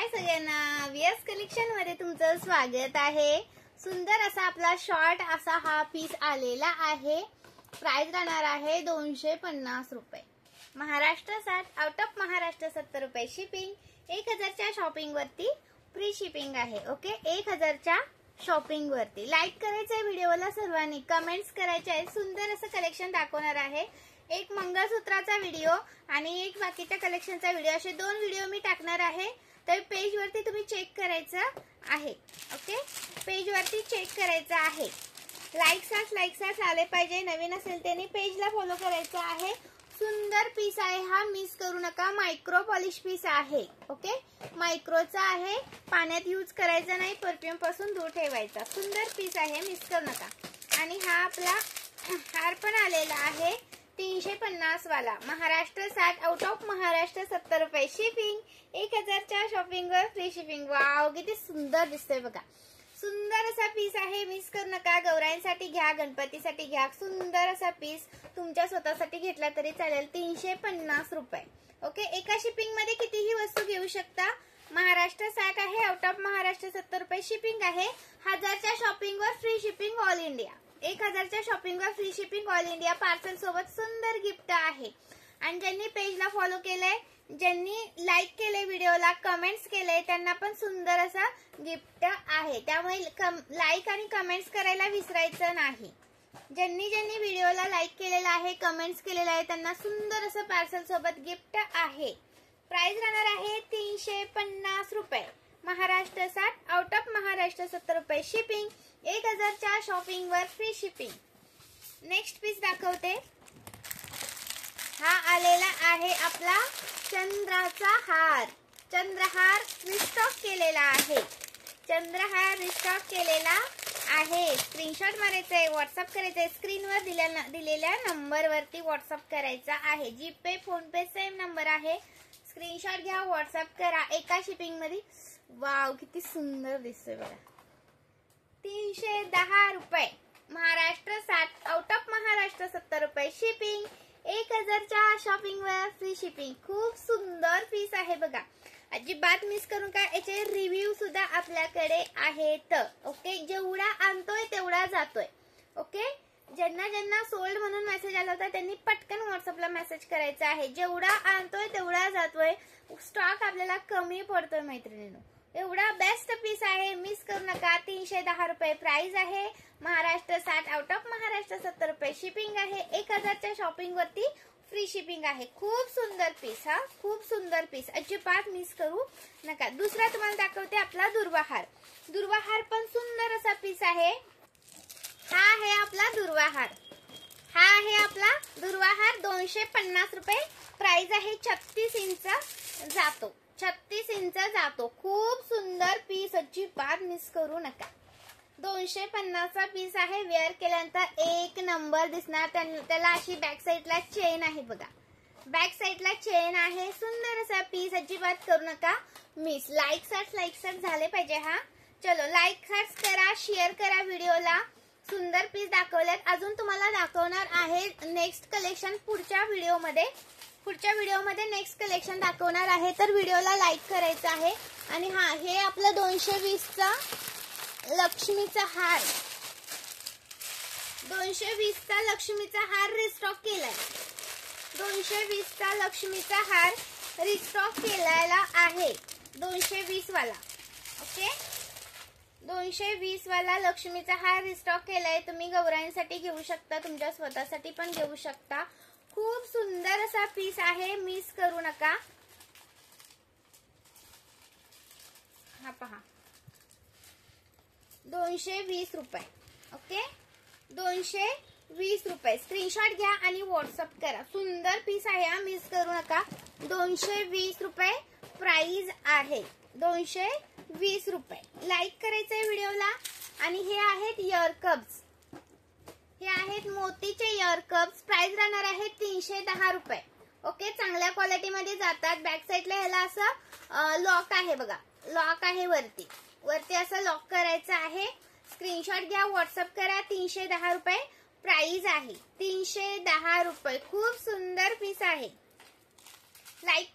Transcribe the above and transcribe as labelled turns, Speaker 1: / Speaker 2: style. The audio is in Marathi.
Speaker 1: हाय सगळ्यांना, व्हीएस कलेक्शन मध्ये तुमचं स्वागत आहे। सुंदर असा आपला शॉर्ट असा हा पीस आलेला आहे। प्राइस राहणार आहे 250 रुपये। महाराष्ट्र 60, आउट ऑफ महाराष्ट्र 70 रुपये शिपिंग। 1000 च्या शॉपिंग वरती फ्री शिपिंग आहे। ओके, 1000 च्या शॉपिंग वरती लाईक करायचं आहे व्हिडिओला सर्वांनी, कमेंट्स करायचे आहे। सुंदर असं कलेक्शन दाखवणार आहे। एक मंगळसूत्राचा व्हिडिओ आणि एक बाकीच्या कलेक्शनचा व्हिडिओ, असे दोन व्हिडिओ मी टाकणार आहे। तर पेज वरती तुम्ही चेक करायचं आहे। ओके, पेज वरती चेक करायचं आहे। लाईक्स आले पाहिजे, नवीन असेल त्यांनी पेजला फॉलो करायचं आहे। सुंदर पीस आहे हा, मिस करू नका। मायक्रो पॉलिश पीस आहे। ओके, मायक्रोचा आहे, पाण्यात यूज करायचा नाही, परफ्यूम पासून दूर ठेवायचा। सुंदर पीस आहे, मिस करू नका। आणि हा आपला हार पण आलेला आहे 350 वाला। महाराष्ट्र 60, आउट ऑफ महाराष्ट्र 70 रुपये शिपिंग। 1000 च्या shopping were free shipping. Wow, किती सुंदर दिसतोय बघा। सुंदर असा पीस आहे, मिस करू नका। गौराईंसाठी घ्या, गणपतीसाठी घ्या। सुंदर असा पीस तुमच्या स्वतःसाठी घेतला तरी चालेल। 350 रुपये। ओके, एका शिपिंग मध्ये कितीही वस्तू घेऊ शकता। महाराष्ट्र 60 आहे, आउट ऑफ महाराष्ट्र 70 रुपये शिपिंग आहे। 1000 च्या shopping were free shipping all India. 1000 च्या shopping were free shipping all India. Parcel सोबत सुंदर गिफ्ट आहे। आणि ज्यांनी पेजला फॉलो केलंय, ज्यांनी लाईक केले, व्हिडिओला कमेंट्स केले, त्यांना पण सुंदर असा गिफ्ट आहे। त्यामुळे लाईक आणि कमेंट्स करायला विसरायचं नाही। ज्यांनी व्हिडिओला लाईक केलेला आहे, कमेंट्स केलेला आहे, त्यांना सुंदर असं पार्सल सोबत गिफ्ट आहे। प्राइस राहणार आहे 350 रुपये। महाराष्ट्र 60, आउट ऑफ महाराष्ट्र 70 रुपये शिपिंग। 1000 च्या shopping were free shipping. Next piece दाखवते। हा आलेला आहे आपला चंद्राचा हार। चंद्रहार रिस्टॉक केलेला आहे। चंद्रहार रिस्टॉक केलेला आहे। स्क्रीनशॉट मारायचा आहे, व्हॉट्सअप करायचा आहे। स्क्रीनवर दिलेल्या नंबर वरती व्हॉट्सअप करायचा आहे। जीपे, फोन पे सेम नंबर आहे। स्क्रीनशॉट घ्या, व्हॉट्सअप करा। एका शिपिंग मध्ये वाव, किती सुंदर दिसतोय बघा। 310 रुपये। महाराष्ट्र 60, आउट ऑफ महाराष्ट्र 70 रुपये शिपिंग। 1000 च्या शॉपिंग वर फ्री शिपिंग। खूप सुंदर पीस आहे बघा, अजिबात मिस करू नका। याचे रिव्ह्यू सुद्धा आपल्याकडे आहेत। ओके, जेवढा आणतोय तेवढा जातोय। ओके, ज्यांना सोल्ड म्हणून मेसेज आला होता त्यांनी पटकन व्हॉट्सअपला मेसेज करायचा आहे। जेवढा आणतोय तेवढा जातोय। स्टॉक आपल्याला कमी पडतोय मैत्रिणींनो। एवढा बेस्ट पीस आहे, मिस करू नका। 310 रुपये प्राइस आहे। महाराष्ट्र 60, आउट ऑफ महाराष्ट्र 70 रुपये शिपिंग आहे। 1000 च्या शॉपिंग वरती फ्री शिपिंग आहे। खूप सुंदर पीस हा, खूप सुंदर पीस, अजिबात मिस करू नका। दुसरा तुम्हाला दाखवते आपला दुर्वाहार। दुर्वाहार पण सुंदर असा पीस आहे। हा आहे आपला दुर्वाहार। हा आहे आपला दुर्वाहार 250 रुपये। प्राइस आहे 36 इंच जातो। 36 इंच जातो। खूप सुंदर पीस, अजिबात मिस करू नका। 250 चा पीस आहे। वेअर केल्यानंतर एक नंबर दिसणार। त्याला अशी बॅक साइडला चेन आहे बघा, बॅक साइडला चेन आहे। सुंदर असा पीस, अजिबात करू नका मिस। लाईक्स झाले पाहिजे हा। चलो, लाईक्स करा, शेअर करा व्हिडिओला। सुंदर पीस दाखवलेत, अजून तुम्हाला दाखवणार आहे नेक्स्ट कलेक्शन पुढच्या व्हिडिओमध्ये। नेक्स्ट कलेक्शन दाखवणार आहे, तर व्हिडिओला लाईक करायचं आहे। आणि हा, हे आपलं 220 चा लक्ष्मीचा हार। 220 चा लक्ष्मीचा हार रिस्टॉक केलाय। 220 चा लक्ष्मीचा हार रिस्टॉक केलेला आहे। 220 वाला। ओके, 220 वाला लक्ष्मीचा हार रिस्टॉक केलाय। तुम्ही गौराईंसाठी घेऊ शकता, तुमच्या स्वतःसाठी पण घेऊ शकता। खूप सुंदर असा पीस आहे, मिस करू नका। हा पहा, 220 रुपये। ओके, 220 रुपये। स्क्रीनशॉट घ्या आणि व्हॉट्सअप करा। सुंदर पीस आहे हा, मिस करू नका। 220 रुपये प्राइस आहे। 220 रुपये। लाईक करायचंय व्हिडिओला। आणि हे आहेत इयर कप्स। हे आहेत मोतीचे इयर कप्स। प्राइस राहणार आहे 310 रुपये। ओके, चांगल्या क्वालिटी मध्ये जातात। बॅक साइडला ह्याला असं लॉक आहे बघा, लॉक आहे वरती असं लॉक करायचं आहे। स्क्रीनशॉट घ्या, व्हॉट्सअप करा। 310 रुपये प्राइस आहे। 310 रुपये। खूप सुंदर पीस आहे। लाईक